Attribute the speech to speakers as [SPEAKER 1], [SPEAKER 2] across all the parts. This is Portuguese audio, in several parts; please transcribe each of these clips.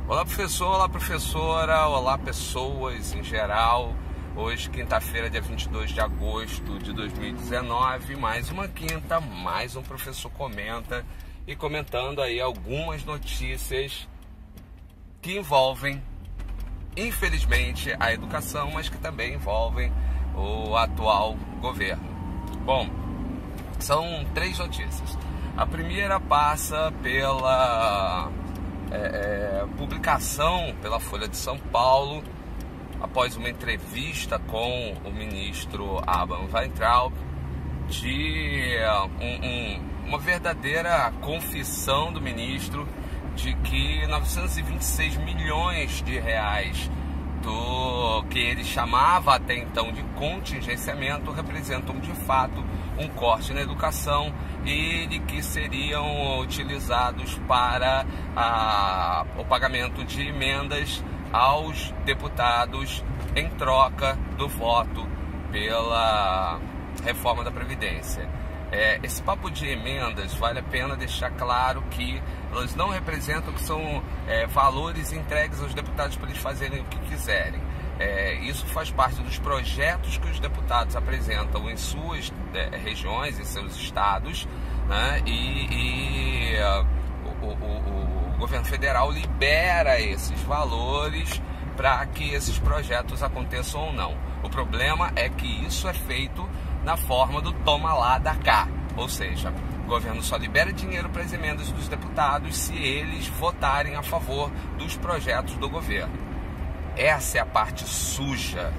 [SPEAKER 1] Olá professor, olá professora, olá pessoas em geral. Hoje, quinta-feira, dia 22 de agosto de 2019, mais uma quinta, mais um professor comenta e comentando aí algumas notícias que envolvem, infelizmente, a educação, mas que também envolvem o atual governo. Bom, são três notícias. A primeira passa pela publicação pela Folha de São Paulo, após uma entrevista com o ministro Abraham Weintraub, de uma verdadeira confissão do ministro de que 926 milhões de reais do que ele chamava até então de contingenciamento representam de fato um corte na educação e de que seriam utilizados para o pagamento de emendas aos deputados em troca do voto pela reforma da Previdência. Esse papo de emendas, vale a pena deixar claro que elas não representam que são valores entregues aos deputados para eles fazerem o que quiserem. Isso faz parte dos projetos que os deputados apresentam em suas regiões, em seus estados, né? O governo federal libera esses valores para que esses projetos aconteçam ou não. O problema é que isso é feito na forma do toma lá, dá cá. Ou seja, o governo só libera dinheiro para as emendas dos deputados se eles votarem a favor dos projetos do governo. Essa é a parte suja,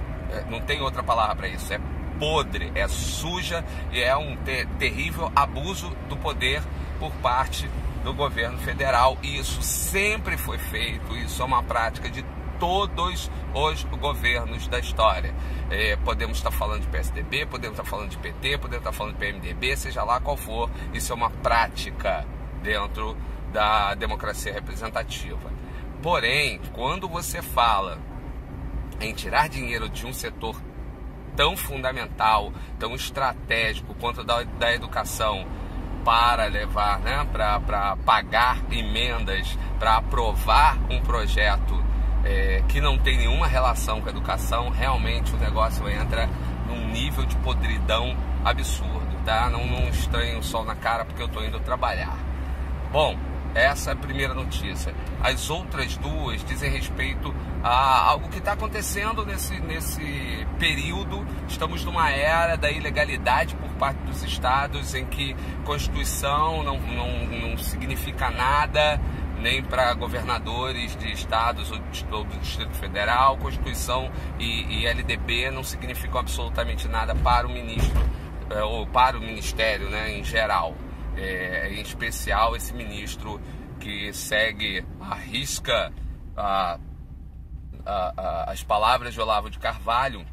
[SPEAKER 1] não tem outra palavra para isso, é podre, é suja e é um terrível abuso do poder por parte do governo federal. E isso sempre foi feito, isso é uma prática de todos os governos da história. Podemos estar falando de PSDB, podemos estar falando de PT, podemos estar falando de PMDB, seja lá qual for, isso é uma prática dentro da democracia representativa. Porém, quando você fala em tirar dinheiro de um setor tão fundamental, tão estratégico quanto da educação, para levar, né, para pagar emendas, para aprovar um projeto que não tem nenhuma relação com a educação, realmente o negócio entra num nível de podridão absurdo, tá? Não estranhe o sol na cara porque eu estou indo trabalhar. Bom, essa é a primeira notícia. As outras duas dizem respeito a algo que está acontecendo nesse período. Estamos numa era da ilegalidade por parte dos estados, em que Constituição não significa nada, nem para governadores de estados ou do Distrito Federal. Constituição e LDB não significam absolutamente nada para o ministro ou para o ministério, né, em geral. Em especial esse ministro que segue à risca as palavras de Olavo de Carvalho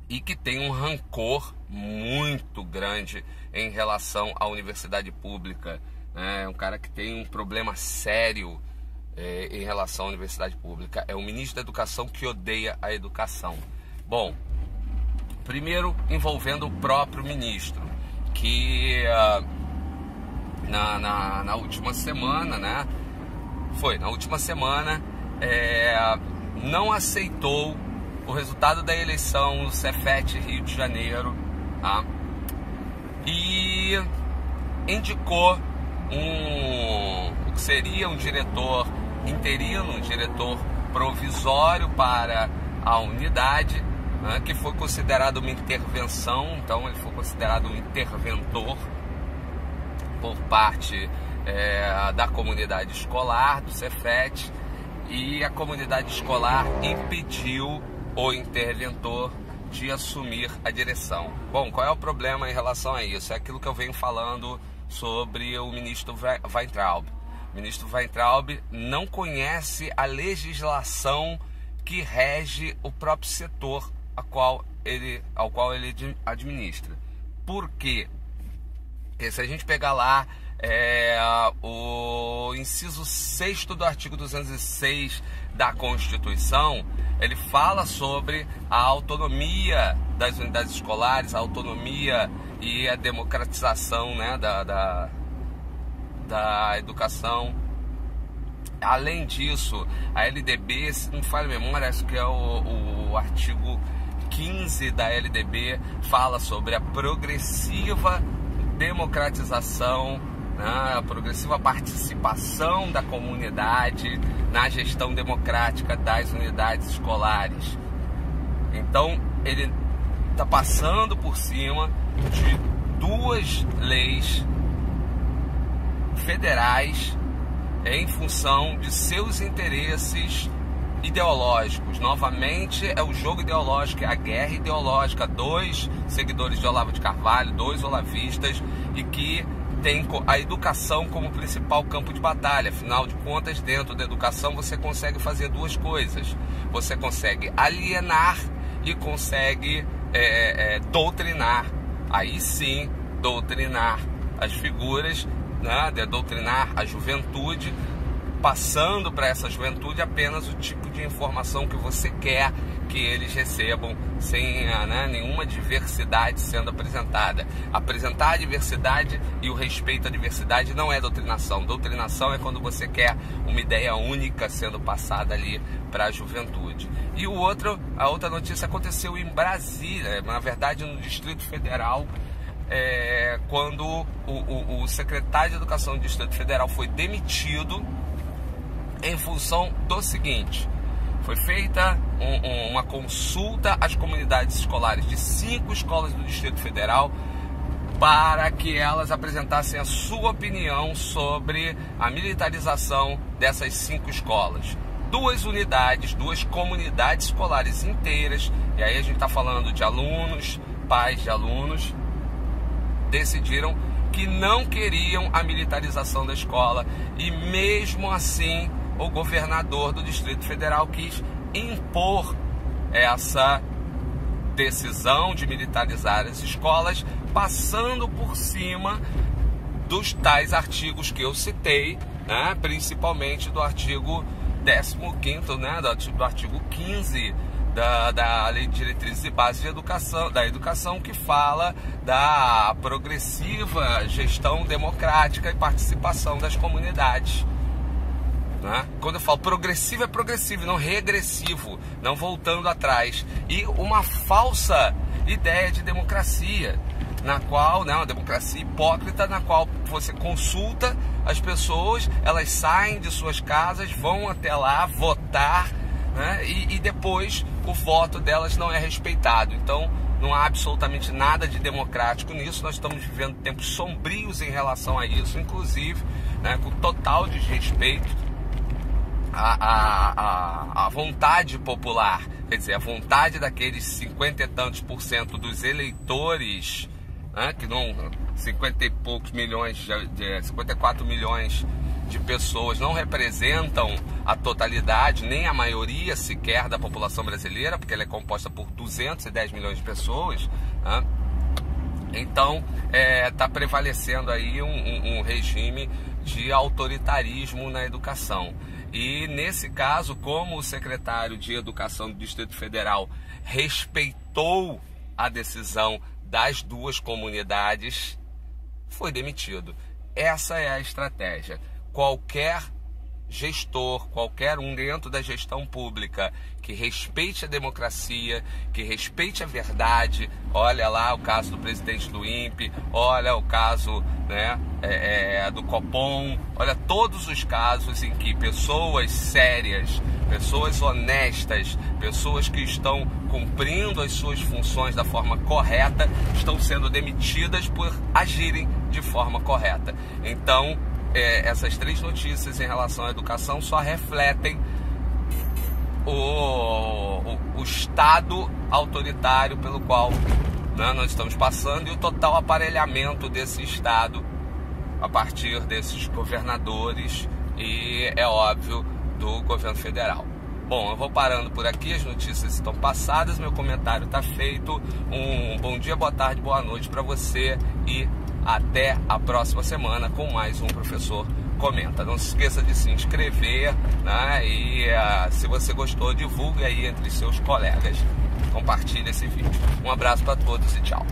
[SPEAKER 1] e que tem um rancor muito grande em relação à universidade pública. É um cara que tem um problema sério em relação à universidade pública. É o ministro da Educação que odeia a educação. Bom, primeiro envolvendo o próprio ministro, que na última semana, né? Na última semana, não aceitou o resultado da eleição do Cefet Rio de Janeiro, tá? E indicou o que seria um diretor interino, um diretor provisório para a unidade, né? Que foi considerado uma intervenção, então ele foi considerado um interventor por parte da comunidade escolar, do Cefet, e a comunidade escolar impediu o interventor de assumir a direção. Bom, qual é o problema em relação a isso? É aquilo que eu venho falando sobre o ministro Weintraub. O ministro Weintraub não conhece a legislação que rege o próprio setor ao qual ele administra. Por quê? Porque se a gente pegar lá o inciso 6º do artigo 206 da Constituição, ele fala sobre a autonomia das unidades escolares, a autonomia e a democratização, né, da educação além disso, a LDB, se não falha a memória, acho que é o artigo 15 da LDB, fala sobre a progressiva democratização, né, a progressiva participação da comunidade na gestão democrática das unidades escolares. Então, ele está passando por cima de duas leis federais em função de seus interesses ideológicos. Novamente é o jogo ideológico, é a guerra ideológica. Dois seguidores de Olavo de Carvalho, dois olavistas, e que tem a educação como principal campo de batalha. Afinal de contas, dentro da educação você consegue fazer duas coisas: você consegue alienar e consegue doutrinar. Aí sim, doutrinar as figuras, né, de doutrinar a juventude, passando para essa juventude apenas o tipo de informação que você quer que eles recebam, sem nenhuma diversidade sendo apresentada. Apresentar a diversidade e o respeito à diversidade não é doutrinação. Doutrinação é quando você quer uma ideia única sendo passada ali para a juventude. E a outra notícia aconteceu em Brasília, na verdade no Distrito Federal, quando o secretário de Educação do Distrito Federal foi demitido em função do seguinte: foi feita uma consulta às comunidades escolares de 5 escolas do Distrito Federal para que elas apresentassem a sua opinião sobre a militarização dessas 5 escolas. Duas comunidades escolares inteiras, e aí a gente está falando de alunos, pais de alunos, decidiram que não queriam a militarização da escola, e mesmo assim o governador do Distrito Federal quis impor essa decisão de militarizar as escolas, passando por cima dos tais artigos que eu citei, né, principalmente do artigo 15º, né, do artigo 15 da Lei de Diretrizes e Bases da Educação, que fala da progressiva gestão democrática e participação das comunidades. Né? Quando eu falo progressivo, é progressivo, não regressivo, não voltando atrás. E uma falsa ideia de democracia, na qual, uma democracia hipócrita, na qual você consulta as pessoas, elas saem de suas casas, vão até lá votar, né? E depois o voto delas não é respeitado. Então não há absolutamente nada de democrático nisso. Nós estamos vivendo tempos sombrios em relação a isso, inclusive, né, com total desrespeito à vontade popular, quer dizer, a vontade daqueles 50 e tantos % dos eleitores, né, que não 50 e poucos milhões, 54 milhões de pessoas não representam a totalidade, nem a maioria sequer da população brasileira, porque ela é composta por 210 milhões de pessoas, né? Então está prevalecendo aí um regime de autoritarismo na educação. E nesse caso, como o secretário de Educação do Distrito Federal respeitou a decisão das duas comunidades, foi demitido. Essa é a estratégia. Qualquer gestor, qualquer um dentro da gestão pública que respeite a democracia, que respeite a verdade, olha lá o caso do presidente do INPE, olha o caso, né, do Copom, olha todos os casos em que pessoas sérias, pessoas honestas, pessoas que estão cumprindo as suas funções da forma correta, estão sendo demitidas por agirem de forma correta. Então, essas 3 notícias em relação à educação só refletem o estado autoritário pelo qual, né, nós estamos passando, e o total aparelhamento desse estado a partir desses governadores e, é óbvio, do governo federal. Bom, eu vou parando por aqui, as notícias estão passadas, meu comentário está feito. Um bom dia, boa tarde, boa noite para você e até a próxima semana com mais um Professor Comenta. Não se esqueça de se inscrever, né? E se você gostou, divulgue aí entre seus colegas. Compartilhe esse vídeo. Um abraço para todos e tchau.